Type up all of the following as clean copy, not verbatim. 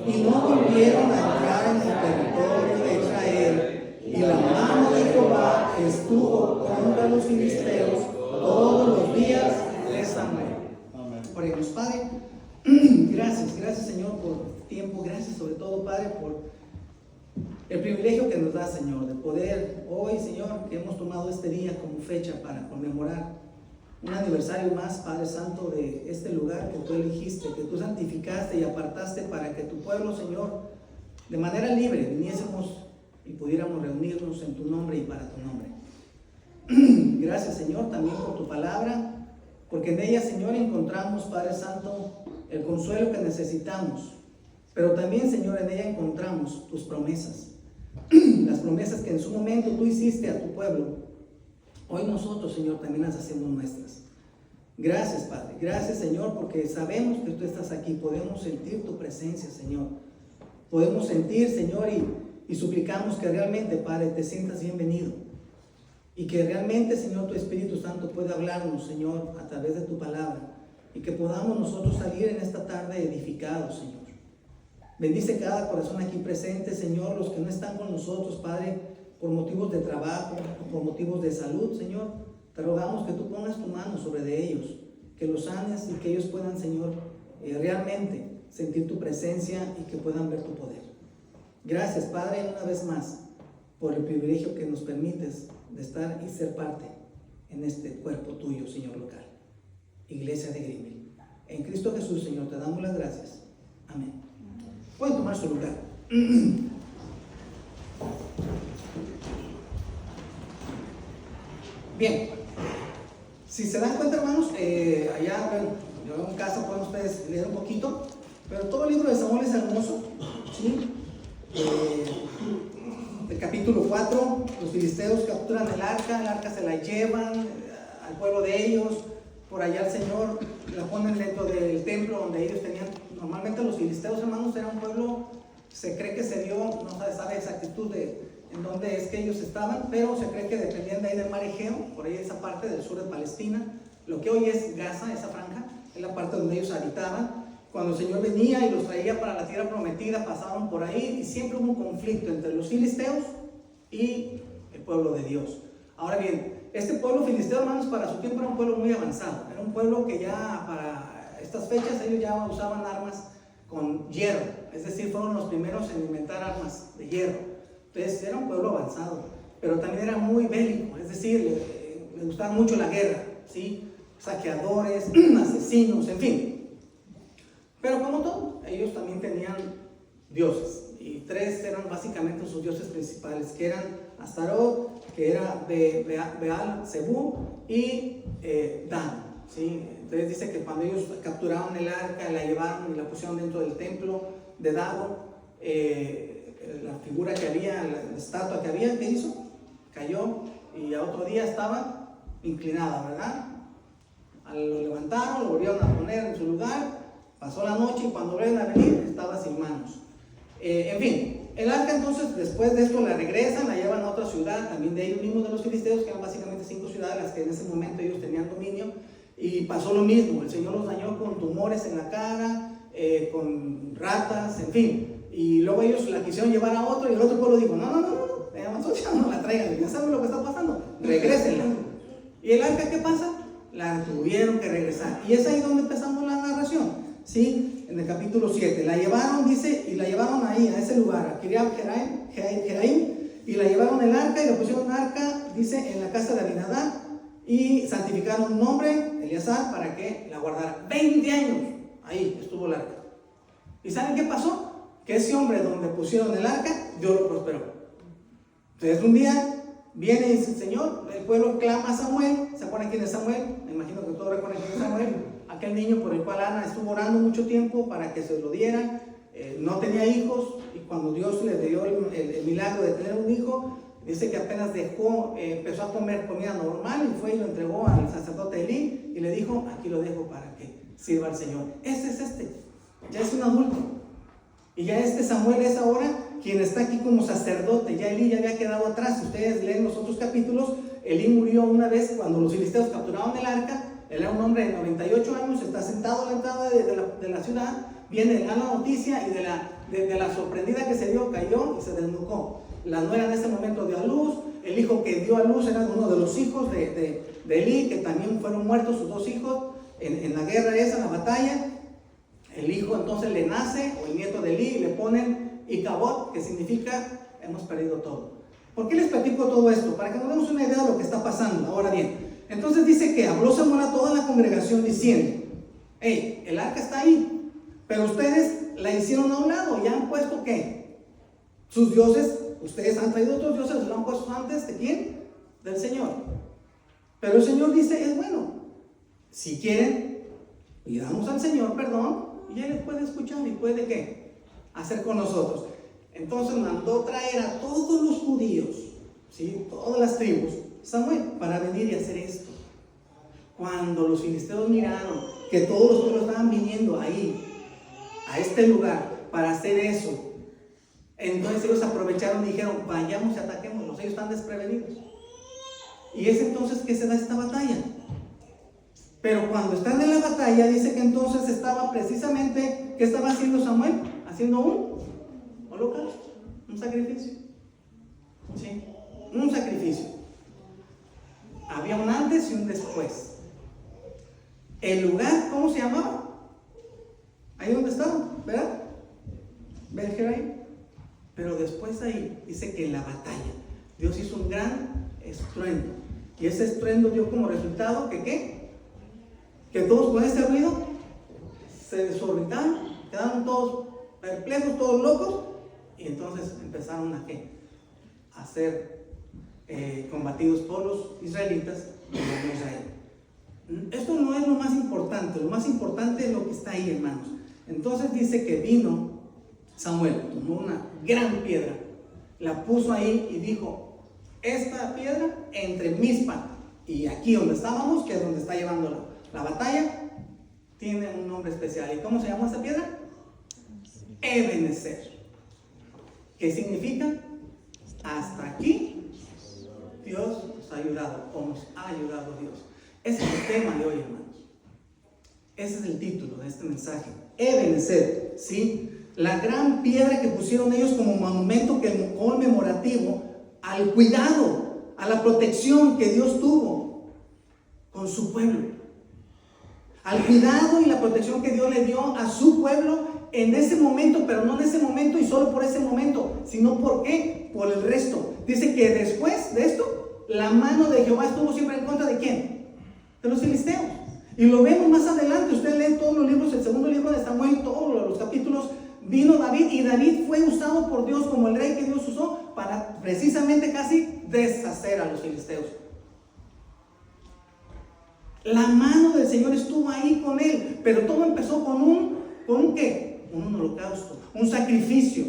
y no volvieron a entrar en el territorio de Israel, y la mano de Jehová estuvo contra los filisteos todos los días de Samuel. Oremos. Padre, gracias Señor por tiempo, gracias sobre todo, Padre, por el privilegio que nos da, Señor, de poder hoy, Señor, que hemos tomado este día como fecha para conmemorar un aniversario más, Padre Santo, de este lugar que tú elegiste, que tú santificaste y apartaste para que tu pueblo, Señor, de manera libre viniésemos y pudiéramos reunirnos en tu nombre y para tu nombre. Gracias, Señor, también por tu palabra, porque en ella, Señor, encontramos, Padre Santo, el consuelo que necesitamos, pero también, Señor, en ella encontramos tus promesas, las promesas que en su momento tú hiciste a tu pueblo. Hoy nosotros, Señor, también las hacemos nuestras. Gracias, Padre. Gracias, Señor, porque sabemos que tú estás aquí. Podemos sentir tu presencia, Señor. Podemos sentir, Señor, y suplicamos que realmente, Padre, te sientas bienvenido. Y que realmente, Señor, tu Espíritu Santo pueda hablarnos, Señor, a través de tu palabra. Y que podamos nosotros salir en esta tarde edificados, Señor. Bendice cada corazón aquí presente, Señor, los que no están con nosotros, Padre, por motivos de trabajo, por motivos de salud, Señor. Te rogamos que tú pongas tu mano sobre de ellos, que los sanes y que ellos puedan, Señor, realmente sentir tu presencia y que puedan ver tu poder. Gracias, Padre, una vez más, por el privilegio que nos permites de estar y ser parte en este cuerpo tuyo, Señor local. Iglesia de Greenville. En Cristo Jesús, Señor, te damos las gracias. Amén. Pueden tomar su lugar. Bien, si se dan cuenta, hermanos, allá, bueno, yo en casa pueden ustedes leer un poquito, pero todo el libro de Samuel es hermoso, ¿sí? El capítulo 4, los filisteos capturan el arca se la llevan al pueblo de ellos, por allá el Señor la ponen dentro del templo donde ellos tenían. Normalmente los filisteos, hermanos, era un pueblo, se cree que se dio, no se sabe exactitud en dónde es que ellos estaban, pero se cree que dependían de ahí del mar Egeo, por ahí esa parte del sur de Palestina. Lo que hoy es Gaza, esa franja, es la parte donde ellos habitaban. Cuando el Señor venía y los traía para la tierra prometida, pasaban por ahí y siempre hubo un conflicto entre los filisteos y el pueblo de Dios. Ahora bien, este pueblo filisteo, hermanos, para su tiempo era un pueblo muy avanzado. Era un pueblo que ya para estas fechas ellos ya usaban armas con hierro, es decir, fueron los primeros en inventar armas de hierro. Entonces era un pueblo avanzado, pero también era muy bélico, es decir, le gustaba mucho la guerra, ¿sí? Saqueadores, asesinos, en fin. Pero como todo, ellos también tenían dioses, y tres eran básicamente sus dioses principales, que eran Astarot, que era Baal, Zebú y Dan, ¿sí? Entonces dice que cuando ellos capturaron el arca, la llevaron y la pusieron dentro del templo de Dagon, la figura que había, la estatua que había, ¿qué hizo? Cayó y a otro día estaba inclinada, ¿verdad? Lo levantaron, lo volvieron a poner en su lugar, pasó la noche y cuando volvieron a venir estaba sin manos. En fin, el arca entonces después de esto la regresan, la llevan a otra ciudad, también de ellos mismos de los filisteos, que eran básicamente 5 ciudades las que en ese momento ellos tenían dominio, y pasó lo mismo, el Señor los dañó con tumores en la cara, con ratas, en fin. Y luego ellos la quisieron llevar a otro y el otro pueblo dijo, no, ya no la traigan, ya saben lo que está pasando, regrésenla. ¿Y el arca qué pasa? La tuvieron que regresar. Y es ahí donde empezamos la narración, ¿sí? En el capítulo 7, la llevaron, dice, y la llevaron ahí, a ese lugar, a Kiriat Jearim, y la llevaron el arca y le pusieron arca, dice, en la casa de Abinadab, y santificaron un hombre, Eleazar, para que la guardara. 20 años, ahí estuvo el arca. ¿Y saben qué pasó? Que ese hombre donde pusieron el arca, Dios lo prosperó. Entonces un día viene y dice, Señor, el pueblo clama a Samuel. ¿Se acuerdan quién es Samuel? Me imagino que todos recuerdan quién es Samuel. Aquel niño por el cual Ana estuvo orando mucho tiempo para que se lo dieran. No tenía hijos, y cuando Dios le dio el milagro de tener un hijo, dice que apenas empezó a comer comida normal, y fue y lo entregó al sacerdote Elí y le dijo, aquí lo dejo para que sirva al Señor. Ya es un adulto. Y ya Samuel es ahora quien está aquí como sacerdote. Ya Elí ya había quedado atrás. Si ustedes leen los otros capítulos, Elí murió una vez cuando los filisteos capturaron el arca. Él era un hombre de 98 años, está sentado a la entrada de la ciudad. Viene, le da la noticia, y de de la sorprendida que se dio, cayó y se desnucó. La nuera en ese momento dio a luz. El hijo que dio a luz era uno de los hijos de Elí, que también fueron muertos sus dos hijos en la guerra esa, en la batalla. El hijo entonces le nace, o el nieto de Elí, y le ponen Icabod, que significa hemos perdido todo. ¿Por qué les platico todo esto? Para que nos demos una idea de lo que está pasando. Ahora bien, entonces dice que habló Samuel a toda la congregación diciendo: hey, el arca está ahí, pero ustedes la hicieron a un lado y han puesto ¿qué? Sus dioses. Ustedes han traído otros dioses, lo han puesto antes de ¿quién? Del Señor. Pero el Señor dice, es bueno, si quieren, pidamos al Señor perdón, y Él les puede escuchar y puede ¿qué? Hacer con nosotros. Entonces mandó traer a todos los judíos, ¿sí? Todas las tribus, Samuel, para venir y hacer esto. Cuando los filisteos miraron que todos los pueblos estaban viniendo ahí, a este lugar, para hacer eso, entonces ellos aprovecharon y dijeron, vayamos y ataquémoslos, ellos están desprevenidos. Y es entonces que se da esta batalla. Pero cuando están en la batalla, dice que entonces estaba precisamente, ¿qué estaba haciendo Samuel? Haciendo un holocausto, un sacrificio. ¿Sí? Un sacrificio. Había un antes y un después. El lugar, ¿cómo se llamaba? Ahí donde estaba, ¿verdad? Belgeray. Pero después ahí dice que en la batalla Dios hizo un gran estruendo. Y ese estruendo dio como resultado que ¿qué? Que todos con ese ruido se desorbitaron, quedaron todos perplejos, todos locos, y entonces empezaron a ¿qué? A ser combatidos por los israelitas y por Israel. Esto no es lo más importante es lo que está ahí, hermanos. Entonces dice que vino Samuel, tomó una gran piedra, la puso ahí y dijo, esta piedra entre Mizpa y aquí donde estábamos, que es donde está llevando la batalla, tiene un nombre especial. ¿Y cómo se llama esta piedra? Ebenezer. ¿Qué significa? Hasta aquí Dios nos ha ayudado, o nos ha ayudado Dios. Ese es el tema de hoy, hermanos. Ese es el título de este mensaje. Ebenezer, ¿sí? La gran piedra que pusieron ellos como monumento conmemorativo al cuidado, a la protección que Dios tuvo con su pueblo. Al cuidado y la protección que Dios le dio a su pueblo en ese momento, pero no en ese momento y solo por ese momento, sino ¿por qué? Por el resto. Dice que después de esto, la mano de Jehová estuvo siempre en contra de ¿quién? De los filisteos. Y lo vemos más adelante. Usted lee todos los libros, el segundo libro de Samuel, todos los capítulos. Vino David y David fue usado por Dios como el rey que Dios usó para precisamente casi deshacer a los filisteos. La mano del Señor estuvo ahí con él, pero todo empezó con un ¿qué? Un holocausto, un sacrificio.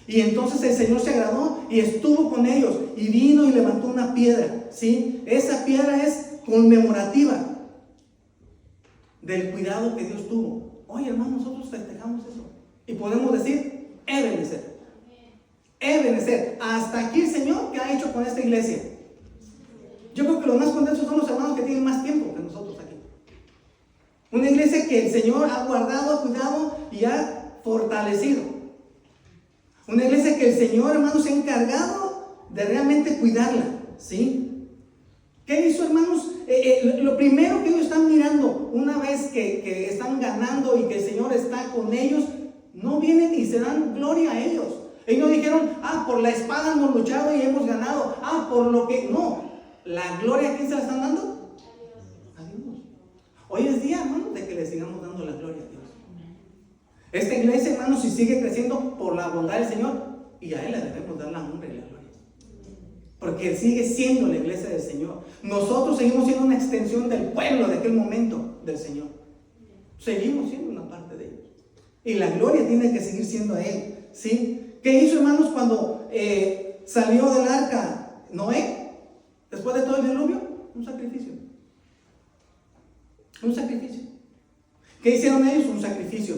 Y entonces el Señor se agradó y estuvo con ellos y vino y levantó una piedra, ¿sí? Esa piedra es conmemorativa del cuidado que Dios tuvo. Oye, hermano, nosotros festejamos eso. Y podemos decir, Ebenezer. Ebenezer. Hasta aquí el Señor, ¿qué ha hecho con esta iglesia? Yo creo que los más contentos son los hermanos que tienen más tiempo que nosotros aquí. Una iglesia que el Señor ha guardado, ha cuidado y ha fortalecido. Una iglesia que el Señor, hermanos, se ha encargado de realmente cuidarla, ¿sí? ¿Qué hizo, hermanos? Lo primero que ellos están mirando, una vez que están ganando y que el Señor está con ellos, no vienen y se dan gloria a ellos. Ellos no dijeron, por la espada hemos luchado y hemos ganado. Por lo que... No, la gloria, ¿a quién se la están dando? A Dios. Hoy es día, hermanos, de que le sigamos dando la gloria a Dios. Esta iglesia, hermanos, si sigue creciendo por la bondad del Señor, y a Él le debemos dar la honra y la gloria. Porque sigue siendo la iglesia del Señor. Nosotros seguimos siendo una extensión del pueblo de aquel momento del Señor. Seguimos siendo una parte de ellos. Y la gloria tiene que seguir siendo a Él, ¿sí? ¿Qué hizo, hermanos, cuando salió del arca Noé? Después de todo el diluvio, un sacrificio. Un sacrificio. ¿Qué hicieron ellos? Un sacrificio.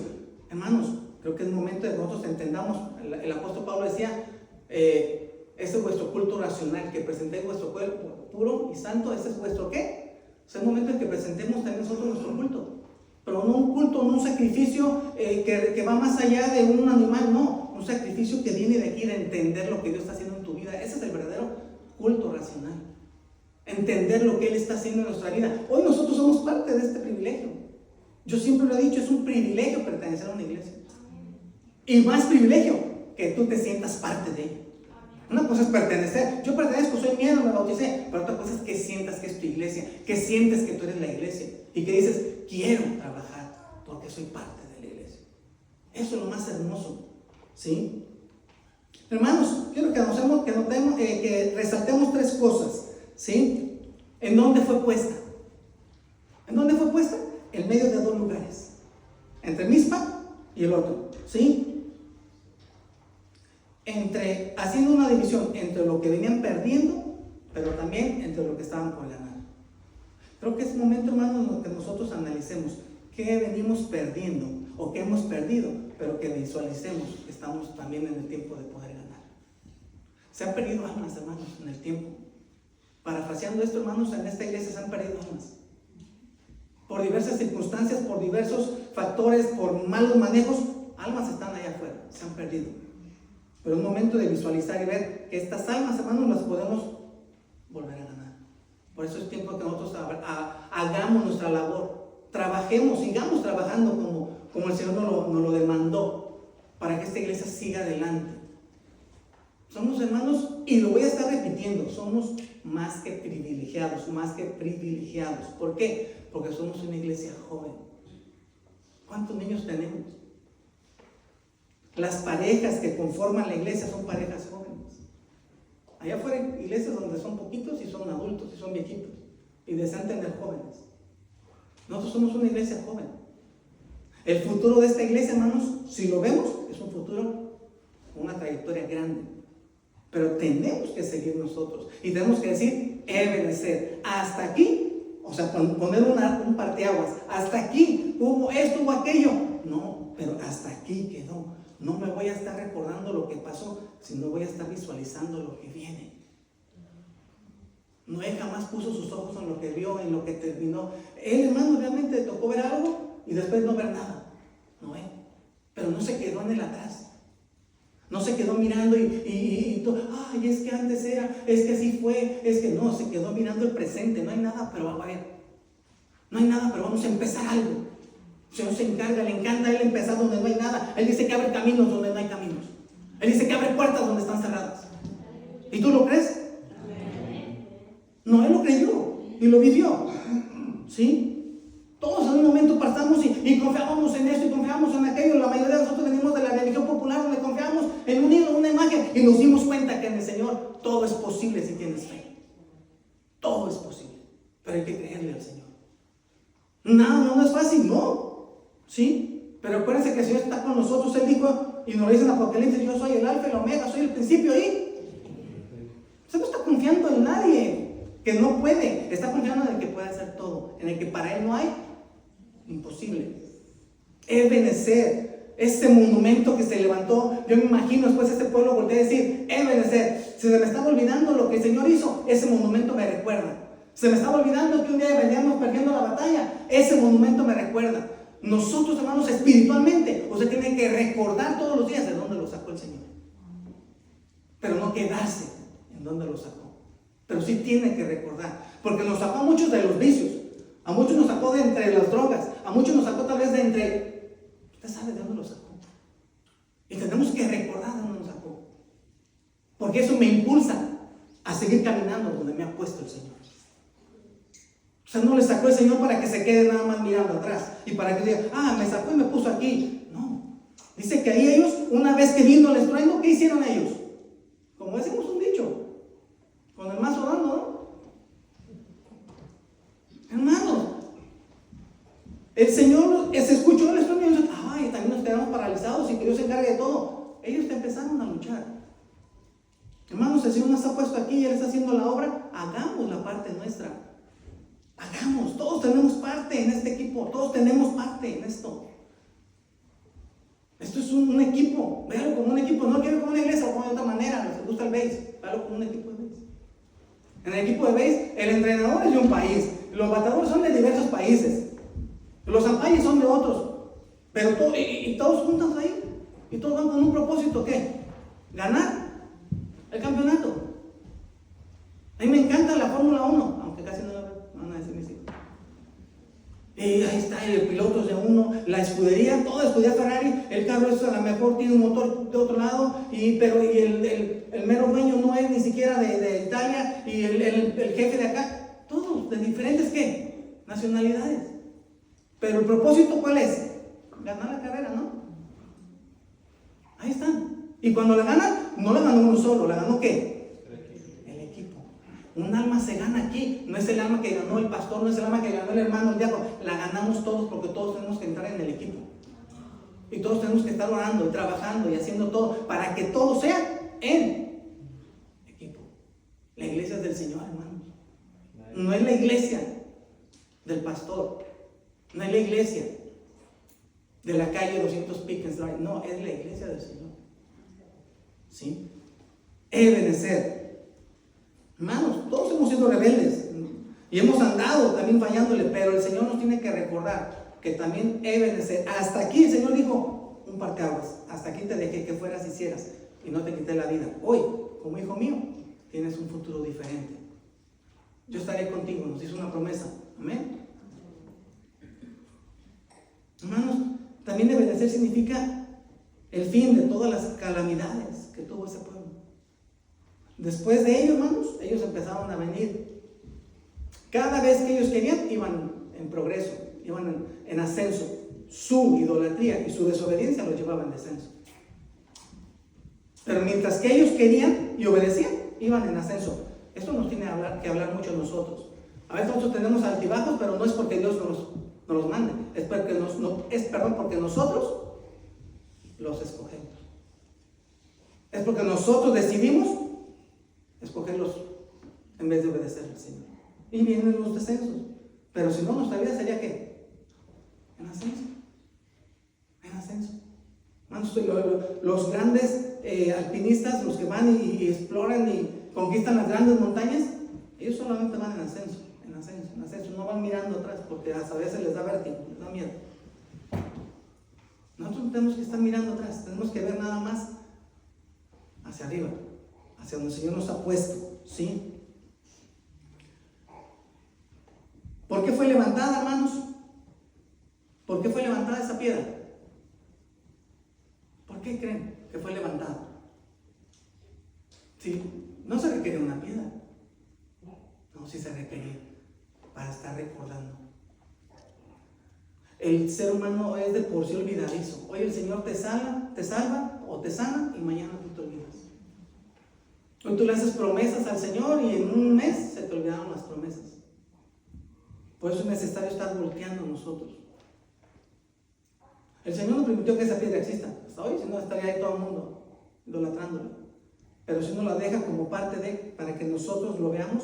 Hermanos, creo que es momento de que nosotros entendamos. El apóstol Pablo decía, ese es vuestro culto racional, que presentéis vuestro cuerpo puro y santo. Ese es vuestro ¿qué? Es el momento en que presentemos también nosotros nuestro culto. Pero no un culto, no un sacrificio que va más allá de un animal, no. un sacrificio que viene de aquí, de entender lo que Dios está haciendo en tu vida. Ese es el verdadero culto racional. Entender lo que Él está haciendo en nuestra vida. Hoy nosotros somos parte de este privilegio. Yo siempre lo he dicho, es un privilegio pertenecer a una iglesia. Y más privilegio que tú te sientas parte de ella. Una cosa es pertenecer. Yo pertenezco, soy miembro, me bauticé. Pero otra cosa es que sientas que es tu iglesia, que sientes que tú eres la iglesia y que dices, quiero trabajar porque soy parte de la iglesia. Eso es lo más hermoso, ¿sí? Hermanos, quiero que resaltemos tres cosas, ¿sí? ¿En dónde fue puesta? ¿En dónde fue puesta? En medio de dos lugares, entre Mizpa y el otro, ¿sí? Haciendo una división entre lo que venían perdiendo, pero también entre lo que estaban por ganar. Creo que es momento, hermanos, en que nosotros analicemos qué venimos perdiendo o qué hemos perdido, pero que visualicemos que estamos también en el tiempo de poder ganar. Se han perdido almas, hermanos, en el tiempo. Parafraseando esto, hermanos, en esta iglesia se han perdido almas. Por diversas circunstancias, por diversos factores, por malos manejos, almas están allá afuera, se han perdido. Pero es un momento de visualizar y ver que estas almas, hermanos, las podemos volver a ganar. Por eso es tiempo que nosotros hagamos nuestra labor, trabajemos, sigamos trabajando como el Señor nos lo demandó, para que esta iglesia siga adelante. Somos, hermanos, y lo voy a estar repitiendo, somos más que privilegiados. ¿Por qué? Porque somos una iglesia joven. ¿Cuántos niños tenemos? Las parejas que conforman la iglesia son parejas jóvenes. Allá afuera hay iglesias donde son poquitos y son adultos y son viejitos y desean tener jóvenes. Nosotros somos una iglesia joven. El futuro de esta iglesia, hermanos, si lo vemos, es un futuro con una trayectoria grande. Pero tenemos que seguir nosotros y tenemos que decir, Ebenezer, hasta aquí, o sea, poner un parteaguas, hasta aquí hubo esto, hubo aquello. No, pero hasta aquí quedó. No me voy a estar recordando lo que pasó, sino voy a estar visualizando lo que viene. Noé jamás puso sus ojos en lo que vio, en lo que terminó. Él, hermano, realmente le tocó ver algo y después no ver nada. Noé. Pero no se quedó en el atrás. No se quedó mirando y todo, ay, es que antes era, es que así fue, es que no, se quedó mirando el presente. No hay nada, pero a ver, no hay nada, pero vamos a empezar algo. El Señor se encarga, le encanta a Él empezar donde no hay nada. Él dice que abre caminos donde no hay caminos. Él dice que abre puertas donde están cerradas. ¿Y tú lo crees? No, Él lo creyó y lo vivió. ¿Sí? Todos en un momento pasamos y confiábamos en esto y confiábamos en aquello. La mayoría de nosotros venimos de la religión popular donde confiamos en un ídolo, una imagen, y nos dimos cuenta que en el Señor todo es posible si tienes fe. Todo es posible, pero hay que creerle al Señor. No es fácil, no. ¿Sí? Pero acuérdense que el Señor está con nosotros. Él dijo, y nos lo dice en Apocalipsis, yo soy el alfa y el omega, soy el principio y usted no está confiando en nadie que no puede, está confiando en el que puede hacer todo, en el que para Él no hay imposible. Ebenezer, ese monumento que se levantó, yo me imagino después este pueblo voltea a decir, Ebenezer, si se me estaba olvidando lo que el Señor hizo, ese monumento me recuerda. Se me estaba olvidando que un día veníamos perdiendo la batalla, ese monumento me recuerda. Nosotros, hermanos, espiritualmente, usted tiene que recordar todos los días de dónde lo sacó el Señor. Pero no quedarse en dónde lo sacó. Pero sí tiene que recordar. Porque nos sacó a muchos de los vicios. A muchos nos sacó de entre las drogas. A muchos nos sacó tal vez de entre... Usted sabe de dónde lo sacó. Y tenemos que recordar de dónde nos sacó. Porque eso me impulsa a seguir caminando donde me ha puesto el Señor. O sea, no le sacó el Señor para que se quede nada más mirando atrás y para que diga, me sacó y me puso aquí. No, dice que ahí ellos, una vez que vino el estruendo, ¿qué hicieron ellos? Como decimos un dicho, con el mazo dando, ¿no? Hermano, el Señor se escuchó el estruendo y dice, también nos quedamos paralizados y que Dios se encargue de todo. Ellos empezaron a luchar. Hermanos, el Señor nos ha puesto aquí y Él está haciendo la obra. Hagamos la parte nuestra. Hagamos, todos tenemos parte en este equipo, todos tenemos parte en esto. Esto es un equipo, véalo como un equipo, no quiero como una iglesia o como de otra manera, les gusta el base, véalo como un equipo de base. En el equipo de base, el entrenador es de un país, los bateadores son de diversos países, los umpires son de otros, pero todos juntos ahí, Y todos van con un propósito, ¿qué? Ganar el campeonato. A mí me encanta la Fórmula 1, aunque casi no la veo, van a decir mis hijos. Y ahí está el piloto de uno, la escudería, toda escudería Ferrari, el carro es a lo mejor tiene un motor de otro lado, pero el mero dueño no es ni siquiera de Italia, y el jefe de acá, todos de diferentes ¿qué? Nacionalidades. Pero el propósito ¿cuál es? Ganar la carrera, ¿no? Ahí están. Y cuando la ganan, no la ganó uno solo, la ganó ¿qué? El equipo. Un alma se gana aquí, no es el alma que ganó el pastor, no es el alma que ganó el hermano, el diácono, la ganamos todos porque todos tenemos que entrar en el equipo. Y todos tenemos que estar orando y trabajando y haciendo todo para que todo sea en equipo. La iglesia es del Señor, hermanos. No es la iglesia del pastor, no es la iglesia de la calle 200 Pickens Drive, no, es la iglesia del Señor. ¿Sí? Ebenezer. Hermanos, todos hemos sido rebeldes y hemos andado también fallándole, pero el Señor nos tiene que recordar que también Ebenezer, hasta aquí el Señor dijo un parteaguas, hasta aquí te dejé que fueras y hicieras y no te quité la vida. Hoy, como hijo mío, tienes un futuro diferente. Yo estaré contigo, nos hizo una promesa. Amén. Hermanos, también Ebenezer significa el fin de todas las calamidades que tuvo ese pueblo. Después de ello, hermanos, ellos empezaron a venir. Cada vez que ellos querían, iban en progreso, iban en ascenso. Su idolatría y su desobediencia los llevaban en descenso. Pero mientras que ellos querían y obedecían, iban en ascenso. Esto nos tiene que hablar mucho a nosotros. A veces nosotros tenemos altibajos, pero no es porque Dios nos los mande, es porque nosotros los escogemos. Es porque nosotros decidimos escogerlos en vez de obedecer al Señor. Y vienen los descensos. Pero si no, nuestra vida sería ¿qué? En ascenso. En ascenso. Los grandes alpinistas, los que van y exploran y conquistan las grandes montañas, ellos solamente van en ascenso, en ascenso, en ascenso. No van mirando atrás porque hasta a veces les da vértigo, les da miedo. Nosotros no tenemos que estar mirando atrás, tenemos que ver nada más hacia arriba, hacia donde el Señor nos ha puesto, ¿sí? ¿Por qué fue levantada, hermanos? ¿Por qué fue levantada esa piedra? ¿Por qué creen que fue levantada? Sí, no se requería una piedra. No, sí se requería para estar recordando. El ser humano es de por sí olvidadizo. Hoy el Señor te salva o te sana y mañana tú te olvidas. Hoy tú le haces promesas al Señor y en un mes se te olvidaron las promesas. Por eso es necesario estar volteando nosotros. El Señor no permitió que esa piedra exista hasta hoy, si no estaría ahí todo el mundo idolatrándola. Pero si no la deja como parte para que nosotros lo veamos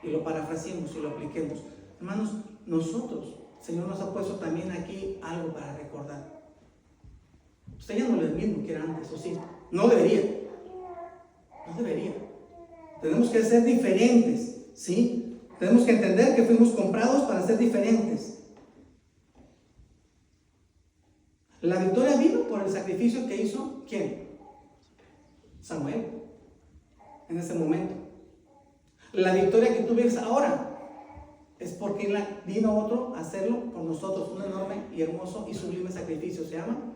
y lo parafraseemos y lo apliquemos. Hermanos, nosotros, el Señor nos ha puesto también aquí algo para recordar. Usted ya no es el mismo que era antes, ¿o sí? No debería. No debería. Tenemos que ser diferentes, ¿sí? Tenemos que entender que fuimos comprados para ser diferentes. La victoria vino por el sacrificio que hizo, ¿quién? Samuel, en ese momento. La victoria que tú ves ahora es porque vino otro a hacerlo por nosotros, un enorme y hermoso y sublime sacrificio, se llama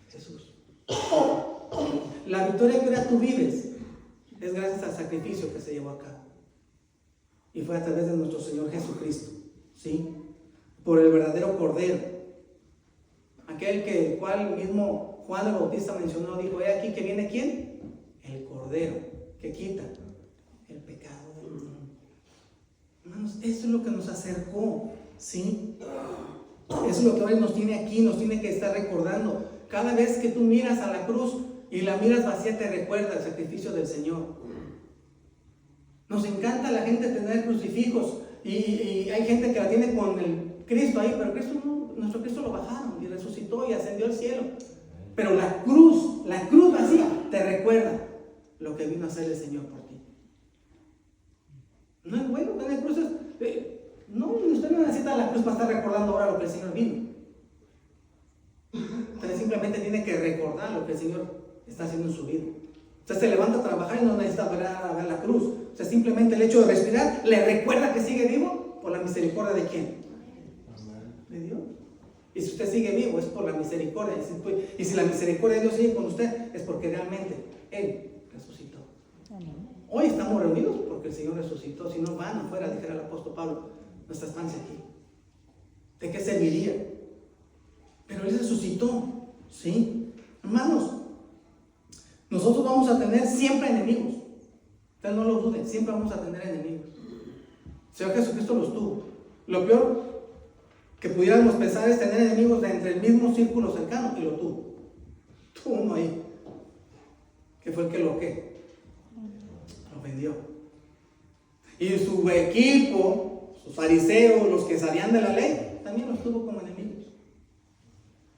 Jesús. La victoria que ahora tú vives es gracias al sacrificio que se llevó a cabo. Y fue a través de nuestro Señor Jesucristo, ¿sí? Por el verdadero Cordero. Aquel cual mismo Juan el Bautista mencionó, dijo, he aquí que viene ¿quién? El Cordero, que quita el pecado del mundo. Hermanos, esto es lo que nos acercó, ¿sí? Eso es lo que hoy nos tiene aquí, nos tiene que estar recordando. Cada vez que tú miras a la cruz y la miras vacía, te recuerda el sacrificio del Señor. Nos encanta la gente tener crucifijos y hay gente que la tiene con el Cristo ahí, pero Cristo no, nuestro Cristo lo bajaron y resucitó y ascendió al cielo. Pero la cruz vacía te recuerda lo que vino a hacer el Señor por ti. No es bueno tener cruces. No, usted no necesita la cruz para estar recordando ahora lo que el Señor vino. Usted simplemente tiene que recordar lo que el Señor está haciendo en su vida. Usted se levanta a trabajar y no necesita ver a la cruz. Usted simplemente el hecho de respirar le recuerda que sigue vivo por la misericordia de ¿quién? De Dios. Y si usted sigue vivo es por la misericordia. Y si la misericordia de Dios sigue con usted es porque realmente Él resucitó. Hoy estamos reunidos porque el Señor resucitó. Si no van afuera, dijera el apóstol Pablo, nuestra estancia aquí. ¿De qué serviría? Pero Él resucitó. ¿Sí? Hermanos, nosotros vamos a tener siempre enemigos. Ustedes no lo duden, siempre vamos a tener enemigos. El Señor Jesucristo los tuvo. Lo peor que pudiéramos pensar es tener enemigos de entre el mismo círculo cercano, y lo tuvo. Tuvo uno ahí, que fue el que lo vendió. Y su equipo, sus fariseos, los que sabían de la ley, también los tuvo como enemigos.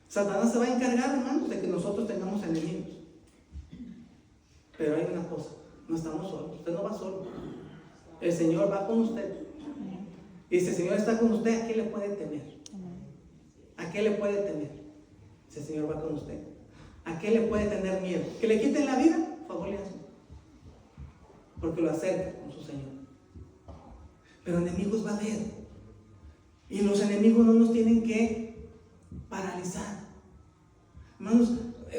Satanás se va a encargar, hermanos, de que nosotros tengamos enemigos. Pero hay una cosa, no estamos solos, usted no va solo. El Señor va con usted. Y si el Señor está con usted, ¿a qué le puede temer? ¿A qué le puede temer? Si el Señor va con usted, ¿a qué le puede tener miedo? ¿Que le quiten la vida? Favor le hace. Porque lo acerca con su Señor. Pero enemigos va a haber. Y los enemigos no nos tienen que paralizar. Hermanos,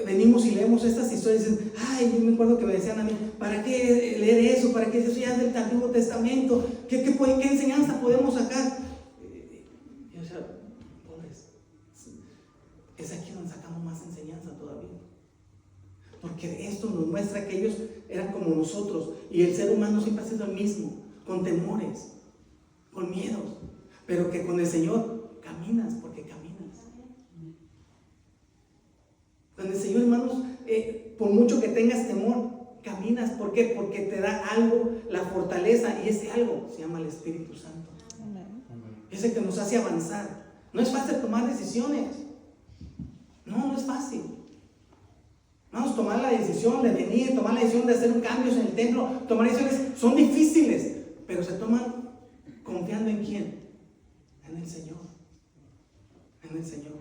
venimos y leemos estas historias y dicen, ay, yo me acuerdo que me decían a mí, ¿para qué leer eso? ¿Para qué eso ya es del Antiguo Testamento? ¿Qué enseñanza podemos sacar? Y yo decía, pobres, es aquí donde sacamos más enseñanza todavía. Porque esto nos muestra que ellos eran como nosotros, y el ser humano siempre ha sido el mismo, con temores, con miedos, pero que con el Señor caminas porque caminas. Con el Señor, hermanos, por mucho que tengas temor, caminas. ¿Por qué? Porque te da algo, la fortaleza, y ese algo se llama el Espíritu Santo. Es el que nos hace avanzar. No es fácil tomar decisiones. No es fácil. Vamos a tomar la decisión de venir, tomar la decisión de hacer cambios en el templo, tomar decisiones son difíciles, pero se toman confiando en ¿quién? En el Señor. En el Señor.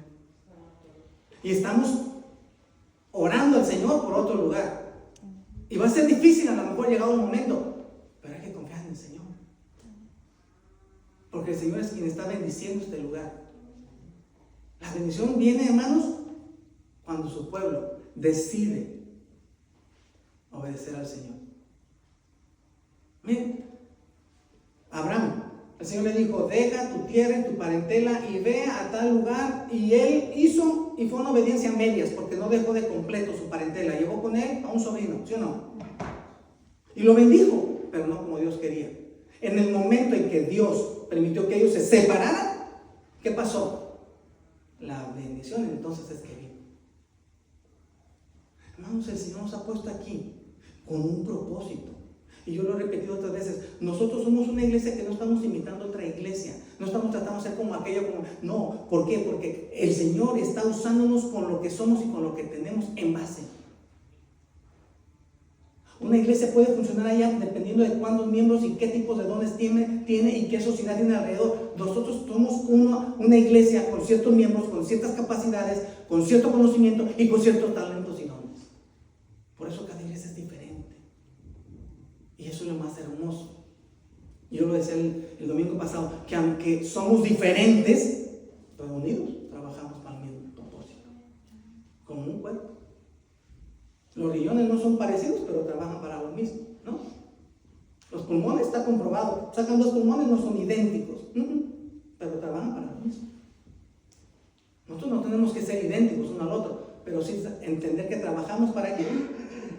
Y estamos orando al Señor por otro lugar. Y va a ser difícil a lo mejor llegado un momento, pero hay que confiar en el Señor. Porque el Señor es quien está bendiciendo este lugar. La bendición viene, hermanos, cuando su pueblo decide obedecer al Señor. Miren, Abraham, el Señor le dijo, deja tu tierra y tu parentela y ve a tal lugar, y él hizo, y fue una obediencia a medias, porque no dejó de completo su parentela, llevó con él a un sobrino, ¿sí o no? Y lo bendijo, pero no como Dios quería. En el momento en que Dios permitió que ellos se separaran, ¿qué pasó? La bendición entonces es que vino. Hermanos, el Señor nos ha puesto aquí con un propósito. Y yo lo he repetido otras veces, nosotros somos una iglesia que no estamos imitando a otra iglesia, no estamos tratando de ser como aquella, no. ¿Por qué? Porque el Señor está usándonos con lo que somos y con lo que tenemos en base. Una iglesia puede funcionar allá dependiendo de cuántos miembros y qué tipos de dones tiene y qué sociedad tiene alrededor. Nosotros somos una iglesia con ciertos miembros, con ciertas capacidades, con cierto conocimiento y con ciertos talentos y dones. Por eso cada iglesia es diferente. Y eso es lo más hermoso. Yo lo decía el domingo pasado, que aunque somos diferentes, pero unidos, trabajamos para el mismo propósito. Como un cuerpo. Los riñones no son parecidos, pero trabajan para lo mismo, ¿no? Los pulmones, está comprobado, sacan dos pulmones, no son idénticos, pero trabajan para lo mismo. Nosotros no tenemos que ser idénticos uno al otro, pero sí entender que trabajamos para qué,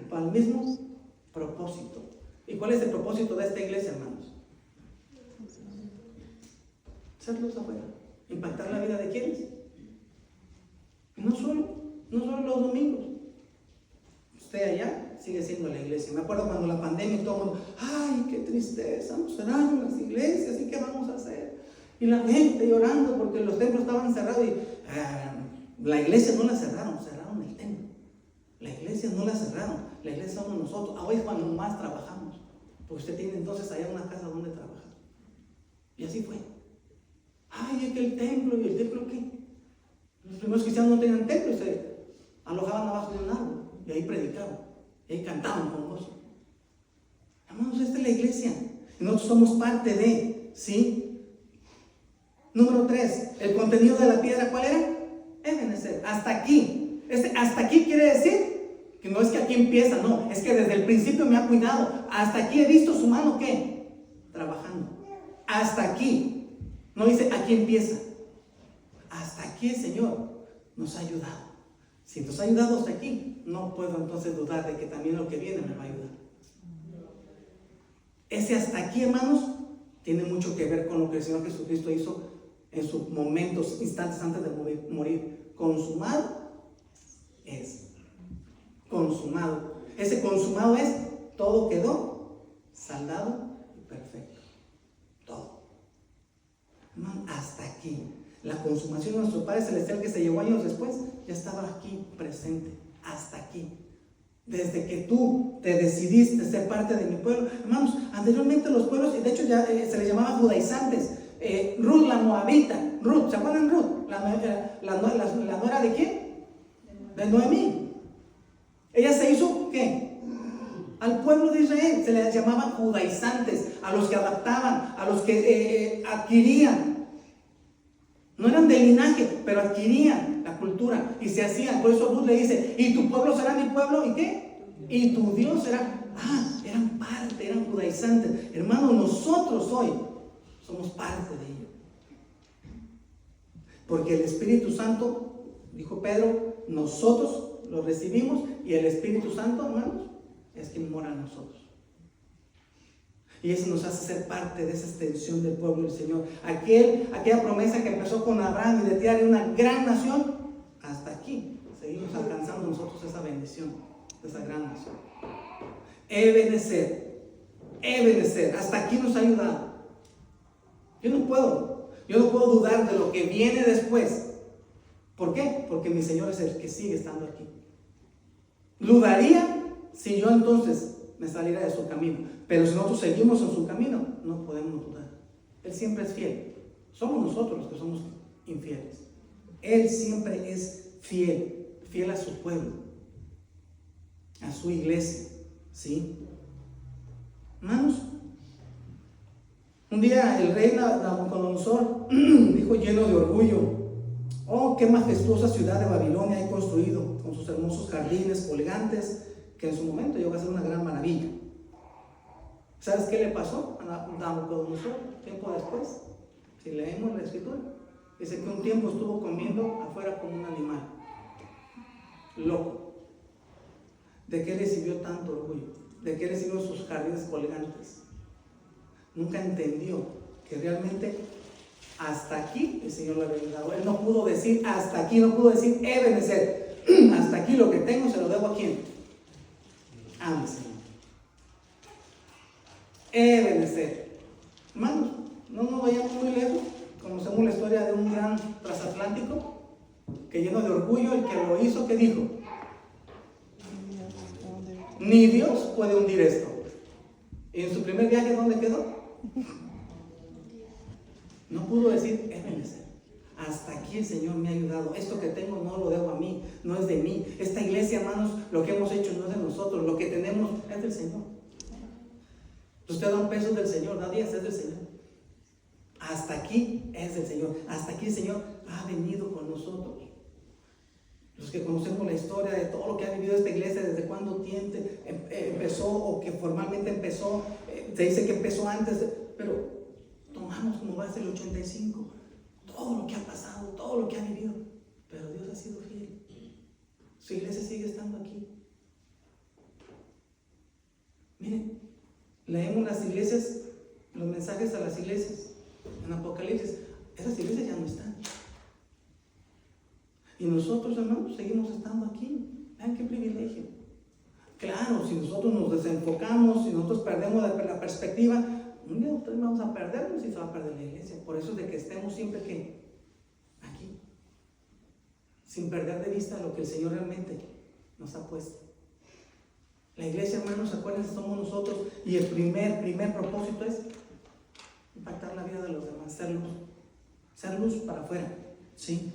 para el mismo propósito. ¿Y cuál es el propósito de esta iglesia, hermanos? Ser luz afuera, impactar la vida de quienes. Y no solo los domingos. Usted allá sigue siendo la iglesia. Me acuerdo cuando la pandemia, todo el mundo, ay, qué tristeza, nos cerraron las iglesias, ¿y qué vamos a hacer? Y la gente llorando porque los templos estaban cerrados. Y la iglesia no la cerraron el templo. La iglesia no la cerraron, la iglesia somos nosotros. Hoy es cuando más trabajamos, porque usted tiene entonces allá una casa donde trabajar. Y así fue. Ay, es que el templo, ¿y el templo qué? Los primeros cristianos no tenían templo, alojaban abajo de un árbol y ahí predicaban, y ahí cantaban con gozo. Hermanos, esta es la iglesia y nosotros somos parte de, ¿sí? Número 3, el contenido de la piedra, ¿cuál era? Ebenezer, hasta aquí. Hasta aquí quiere decir que no es que aquí empieza, no, es que desde el principio me ha cuidado. Hasta aquí he visto su mano, ¿qué? Trabajando. Hasta aquí. No dice aquí empieza. Hasta aquí el Señor nos ha ayudado. Si nos ha ayudado hasta aquí, no puedo entonces dudar de que también lo que viene me va a ayudar. Ese hasta aquí, hermanos, tiene mucho que ver con lo que el Señor Jesucristo hizo en sus momentos, instantes antes de morir. Consumado es. Consumado. Ese consumado es, todo quedó saldado y perfecto. Todo. Hermano, hasta aquí. La consumación de nuestro Padre Celestial que se llevó años después, ya estaba aquí presente. Hasta aquí. Desde que tú te decidiste ser parte de mi pueblo. Hermanos, anteriormente los pueblos, y de hecho ya se les llamaba judaizantes. Ruth la moabita, Ruth, ¿se acuerdan Ruth? La nuera de quién? De Noemí. Ella se hizo, ¿qué? Al pueblo de Israel. Se les llamaba judaizantes, a los que adaptaban, a los que adquirían. No eran de linaje, pero adquirían la cultura y se hacían. Por eso Ruth le dice, y tu pueblo será mi pueblo, ¿y qué? Y tu Dios será. Eran parte, eran judaizantes. Hermanos, nosotros hoy somos parte de ello. Porque el Espíritu Santo, dijo Pedro, nosotros lo recibimos y el Espíritu Santo, hermanos, es quien mora en nosotros. Y eso nos hace ser parte de esa extensión del pueblo del Señor. Aquella promesa que empezó con Abraham y de ti haré una gran nación, hasta aquí seguimos alcanzando nosotros esa bendición de esa gran nación. Ebenezer, hasta aquí nos ha ayudado. Yo no puedo dudar de lo que viene después. ¿Por qué? Porque mi Señor es el que sigue estando aquí. Dudaría si yo entonces me saliera de su camino. Pero si nosotros seguimos en su camino, no podemos dudar. Él siempre es fiel. Somos nosotros los que somos infieles. Él siempre es fiel a su pueblo, a su iglesia. ¿Sí? Hermanos, un día el rey Nabucodonosor dijo lleno de orgullo: oh, qué majestuosa ciudad de Babilonia he construido, con sus hermosos jardines colgantes, que en su momento llegó a ser una gran maravilla. ¿Sabes qué le pasó a Nabucodonosor tiempo después? Si leemos la escritura, dice que un tiempo estuvo comiendo afuera como un animal, loco. ¿De qué recibió tanto orgullo? ¿De qué recibió sus jardines colgantes? Nunca entendió que realmente hasta aquí el Señor le había dado. Él no pudo decir hasta aquí, no pudo decir Ebenezer, hasta aquí lo que tengo se lo debo a quién. A mi Señor. Ebenezer. Hermanos, no nos vayamos muy lejos. Conocemos la historia de un gran transatlántico que, lleno de orgullo, el que lo hizo, ¿qué dijo? Ni Dios puede hundir esto. ¿Y en su primer viaje dónde quedó? No pudo decir Ebenezer, hasta aquí el Señor me ha ayudado. Esto que tengo no lo debo a mí, no es de mí. Esta iglesia, hermanos, lo que hemos hecho no es de nosotros. Lo que tenemos es del Señor. Usted da un peso del Señor, da 10, es del Señor. Hasta aquí es del Señor. Hasta aquí el Señor ha venido con nosotros. Los que conocemos la historia de todo lo que ha vivido esta iglesia, desde cuándo empezó o que formalmente empezó, se dice que empezó antes, pero tomamos como base el 85, todo lo que ha pasado, todo lo que ha vivido, pero Dios ha sido fiel. Su iglesia sigue estando aquí. Miren, leemos las iglesias, los mensajes a las iglesias en Apocalipsis, esas iglesias ya no están. Y nosotros, hermanos, seguimos estando aquí. Vean qué privilegio. Claro, si nosotros nos desenfocamos, si nosotros perdemos la perspectiva, un día nosotros vamos a perdernos y se va a perder la iglesia. Por eso es de que estemos siempre aquí, sin perder de vista lo que el Señor realmente nos ha puesto. La iglesia, hermanos, acuérdense, somos nosotros, y el primer propósito es impactar la vida de los demás, ser luz para afuera, ¿sí?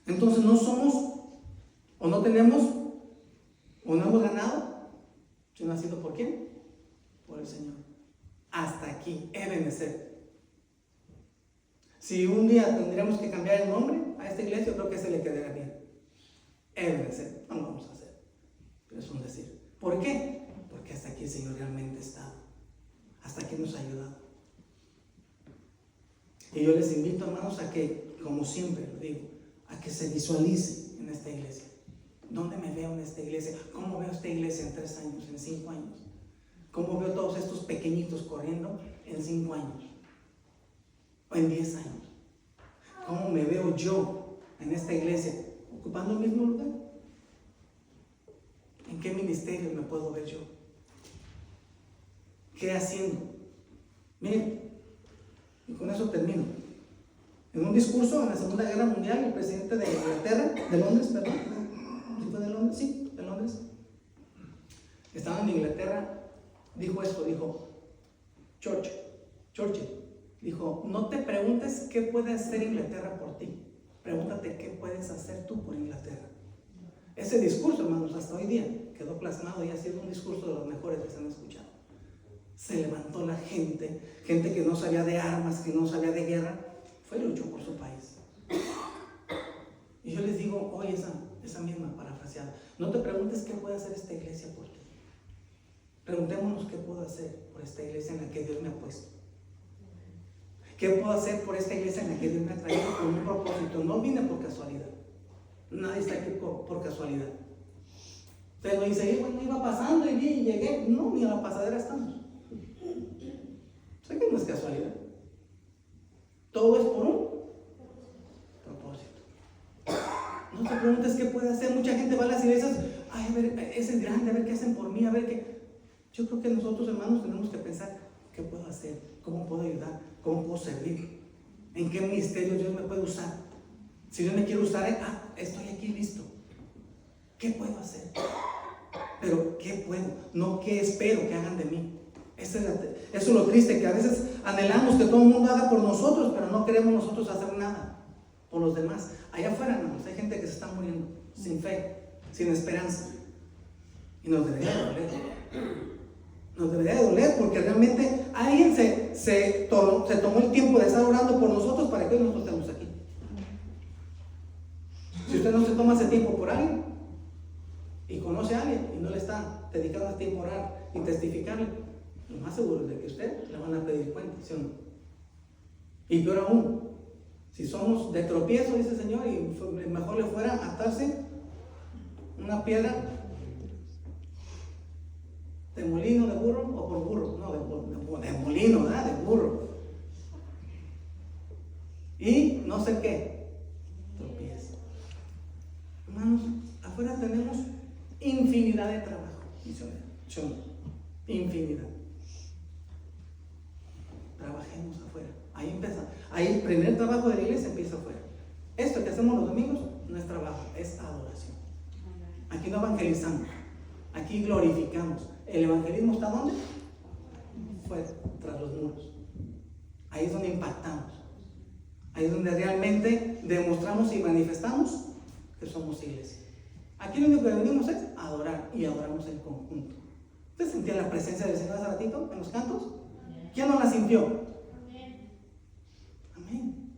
Entonces no somos O no tenemos, o no hemos ganado, si no ha sido por quién, por el Señor. Hasta aquí, Ebenezer. Si un día tendríamos que cambiar el nombre a esta iglesia, creo que ese le quedaría bien. Ebenezer, no lo vamos a hacer, pero es un decir. ¿Por qué? Porque hasta aquí el Señor realmente está, hasta aquí nos ha ayudado. Y yo les invito, hermanos, a que, como siempre lo digo, a que se visualice en esta iglesia. ¿Dónde me veo en esta iglesia? ¿Cómo veo esta iglesia en 3 años, en 5 años? ¿Cómo veo todos estos pequeñitos corriendo en 5 años? ¿O en 10 años? ¿Cómo me veo yo en esta iglesia? ¿Ocupando el mismo lugar? ¿En qué ministerio me puedo ver yo? ¿Qué haciendo? Miren, y con eso termino. En un discurso en la Segunda Guerra Mundial, el presidente de Inglaterra, de Londres, perdón, ¿sí fue de Londres? Sí, de Londres. Estaba en Inglaterra, dijo esto, dijo, Churchill, dijo, no te preguntes qué puede hacer Inglaterra por ti, pregúntate qué puedes hacer tú por Inglaterra. Ese discurso, hermanos, hasta hoy día quedó plasmado y ha sido un discurso de los mejores que se han escuchado. Se levantó la gente que no sabía de armas, que no sabía de guerra, fue y luchó por su país. Y yo les digo hoy esa misma parafraseada, no te preguntes qué puede hacer esta iglesia por ti, preguntémonos qué puedo hacer por esta iglesia en la que Dios me ha puesto. ¿Qué puedo hacer por esta iglesia en la que Dios me ha traído con un propósito? No vine por casualidad. Nadie está aquí por casualidad. Usted no dice, bueno, iba pasando y vi y llegué. No, ni a la pasadera estamos. Sé que no es casualidad. Todo es por un propósito. No te preguntes qué puede hacer. Mucha gente va a las iglesias, ay, a ver, ese es grande, a ver qué hacen por mí, a ver qué. Yo creo que nosotros, hermanos, tenemos que pensar, ¿qué puedo hacer? ¿Cómo puedo ayudar? ¿Cómo puedo servir? ¿En qué ministerio Dios me puede usar? Si Dios me quiere usar, estoy aquí listo. ¿Qué puedo hacer? Pero ¿qué puedo? No ¿qué espero que hagan de mí? Eso es lo triste, que a veces anhelamos que todo el mundo haga por nosotros, pero no queremos nosotros hacer nada por los demás. Allá afuera, hermanos, hay gente que se está muriendo sin fe, sin esperanza. Y nos debería doler. Nos debería doler porque realmente alguien se tomó el tiempo de estar orando por nosotros para que hoy nosotros estemos aquí. Si usted no se toma ese tiempo por alguien y conoce a alguien y no le está dedicando ese tiempo a orar y testificarle, lo más seguro es de que usted le van a pedir cuenta, ¿sí o no? Y peor aún, si somos de tropiezo, dice el Señor, y mejor le fuera atarse una piedra de molino de burro o por burro, no, de molino, ¿verdad? De burro. Y no sé qué, tropieza. Hermanos, afuera tenemos infinidad de trabajo, misionero, infinidad. Trabajemos afuera. Ahí empieza. Ahí el primer trabajo de la iglesia empieza afuera. Esto que hacemos los domingos no es trabajo, es adoración. Aquí no evangelizamos, aquí glorificamos. ¿El evangelismo está dónde? Fuera, tras los muros. Ahí es donde impactamos. Ahí es donde realmente demostramos y manifestamos que somos iglesia. Aquí lo único que venimos es adorar y adoramos en conjunto. ¿Usted sentía la presencia del Señor hace ratito en los cantos? ¿Quién no la sintió? Amén.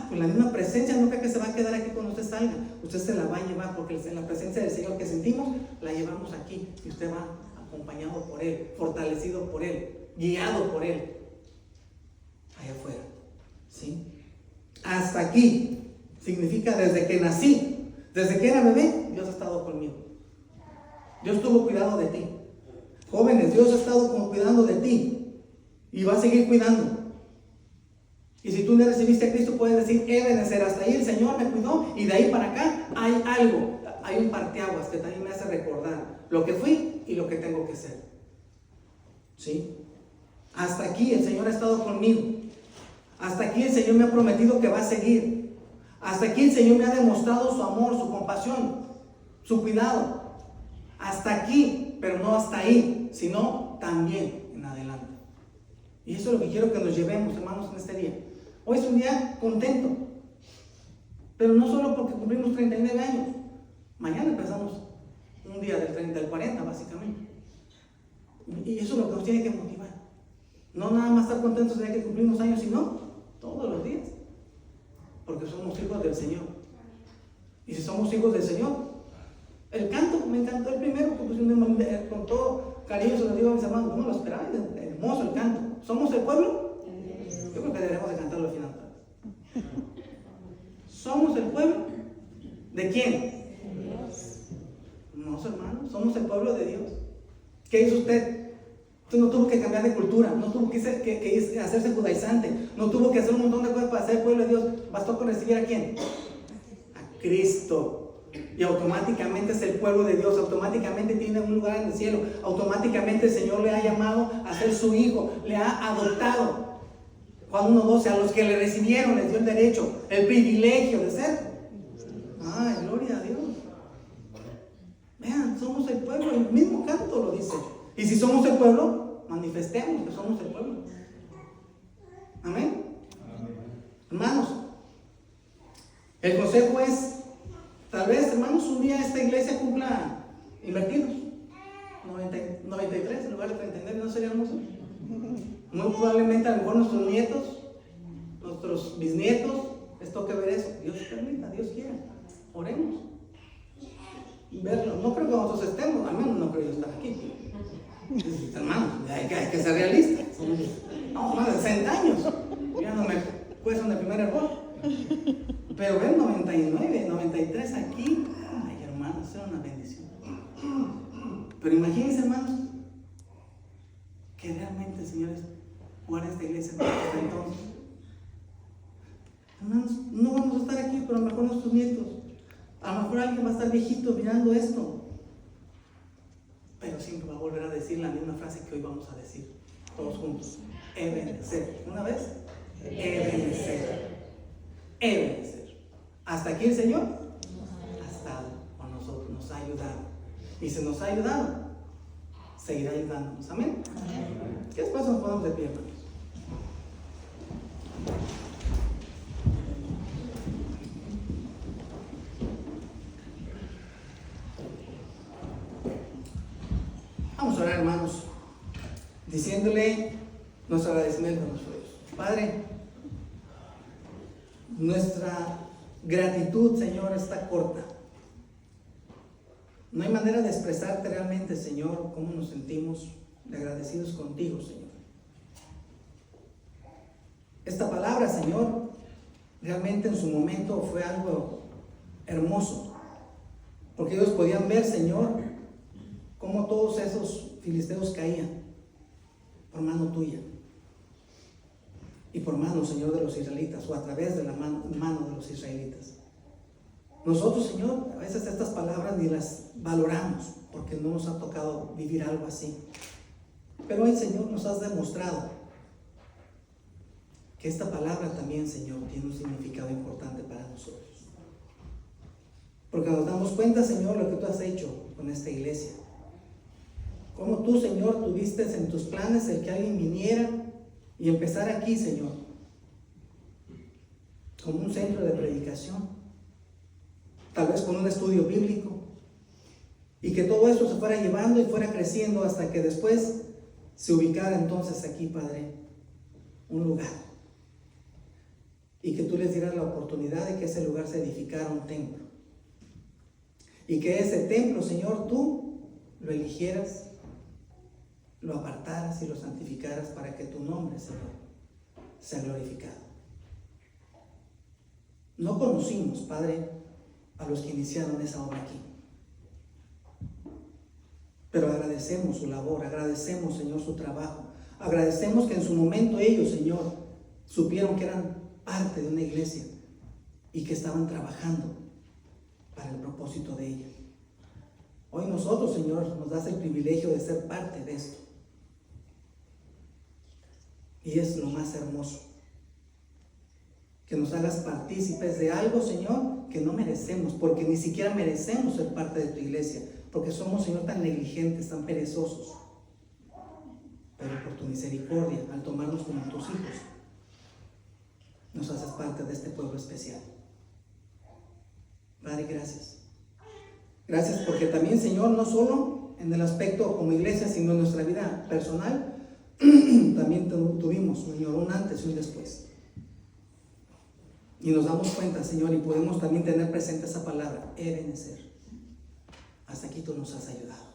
Pues la misma presencia no cree que se va a quedar aquí cuando usted salga. Usted se la va a llevar porque la presencia del Señor que sentimos la llevamos aquí y usted va acompañado por Él, fortalecido por Él, guiado por Él, allá afuera. ¿Sí? Hasta aquí significa desde que nací, desde que era bebé, Dios ha estado conmigo. Dios tuvo cuidado de ti. Jóvenes, Dios ha estado cuidando de ti y va a seguir cuidando. Y si tú no recibiste a Cristo, puedes decir, Ebenezer, hasta ahí el Señor me cuidó y de ahí para acá hay algo, hay un parteaguas que también me hace recordar lo que fui y lo que tengo que ser. ¿Sí? Hasta aquí el Señor ha estado conmigo. Hasta aquí el Señor me ha prometido que va a seguir. Hasta aquí el Señor me ha demostrado su amor, su compasión, su cuidado. Hasta aquí, pero no hasta ahí, sino también en adelante. Y eso es lo que quiero que nos llevemos, hermanos, en este día. Hoy es un día contento, pero no solo porque cumplimos 39 años, Mañana empezamos un día del 30 al 40, básicamente. Y eso es lo que nos tiene que motivar. No nada más estar contentos de que cumplimos años, sino todos los días. Porque somos hijos del Señor. Y si somos hijos del Señor, el canto, me encantó el primero, porque con todo cariño se lo digo a mis hermanos, no me lo esperaba, hermoso el canto. ¿Somos el pueblo? Yo creo que deberemos de cantarlo al final. ¿Somos el pueblo? ¿De quién? No, hermanos, somos el pueblo de Dios. ¿Qué hizo usted? Usted no tuvo que cambiar de cultura, no tuvo que hacerse judaizante, no tuvo que hacer un montón de cosas para ser el pueblo de Dios. Bastó con recibir ¿a quién? A Cristo. Y automáticamente es el pueblo de Dios, automáticamente tiene un lugar en el cielo, automáticamente el Señor le ha llamado a ser su hijo, le ha adoptado. Juan 1:12, a los que le recibieron les dio el derecho, el privilegio de ser. Ay, gloria a Dios. Vean, somos el pueblo, el mismo canto lo dice. Y si somos el pueblo, manifestemos que somos el pueblo. Amén. Hermanos, el consejo es, tal vez, hermanos, un día esta iglesia cumpla invertidos 93 en lugar de 39, ¿no sería hermoso? Muy probablemente a lo mejor nuestros nietos, nuestros bisnietos, les toque ver eso. Dios permita, Dios quiera. Oremos. Verlo. No creo que nosotros estemos, al menos no creo yo estar aquí. Hermanos, hay que ser realistas. No, más de 60 años. Ya no me cuesta el primer error. Pero ver 99, 93 aquí, ay hermanos, será una bendición. Pero imagínense, hermanos, que realmente, señores, guarda esta iglesia hasta entonces. Hermanos, no vamos a estar aquí, pero a lo mejor nuestros nietos, a lo mejor alguien va a estar viejito mirando esto, pero siempre va a volver a decir la misma frase que hoy vamos a decir, todos juntos: Ebenezer. ¿Una vez? Ebenezer. Ebenezer. Hasta aquí el Señor ha estado con nosotros, nos ha ayudado. Y si nos ha ayudado, seguirá ayudándonos. Amén. ¿Qué después nos ponemos de pie, hermanos? Vamos a orar, hermanos, diciéndole nuestro agradecimiento a nuestro Dios. Padre, nuestra gratitud, Señor, está corta. No hay manera de expresarte realmente, Señor, cómo nos sentimos de agradecidos contigo, Señor. Esta palabra, Señor, realmente en su momento fue algo hermoso, porque ellos podían ver, Señor, cómo todos esos filisteos caían por mano tuya y por mano, Señor, de los israelitas, o a través de la mano de los israelitas. Nosotros, Señor, a veces estas palabras ni las valoramos porque no nos ha tocado vivir algo así. Pero hoy, Señor, nos has demostrado que esta palabra también, Señor, tiene un significado importante para nosotros. Porque nos damos cuenta, Señor, lo que tú has hecho con esta iglesia. Cómo tú, Señor, tuviste en tus planes el que alguien viniera y empezara aquí, Señor, como un centro de predicación, tal vez con un estudio bíblico, y que todo eso se fuera llevando y fuera creciendo hasta que después se ubicara entonces aquí, Padre, un lugar, y que tú les dieras la oportunidad de que ese lugar se edificara un templo, y que ese templo, Señor, tú lo eligieras, lo apartaras y lo santificaras para que tu nombre, Señor, sea glorificado. No conocimos, Padre, a los que iniciaron esa obra aquí, pero agradecemos su labor, agradecemos, Señor, su trabajo, agradecemos que en su momento ellos, Señor, supieron que eran parte de una iglesia y que estaban trabajando para el propósito de ella. Hoy nosotros, Señor, nos das el privilegio de ser parte de esto, y es lo más hermoso, que nos hagas partícipes de algo, Señor, que no merecemos, porque ni siquiera merecemos ser parte de tu iglesia, porque somos, Señor, tan negligentes, tan perezosos. Pero por tu misericordia, al tomarnos como tus hijos, nos haces parte de este pueblo especial. Padre, gracias. Gracias porque también, Señor, no solo en el aspecto como iglesia, sino en nuestra vida personal, también tuvimos, Señor, un antes y un después. Y nos damos cuenta, Señor, y podemos también tener presente esa palabra, Ebenezer. Hasta aquí tú nos has ayudado.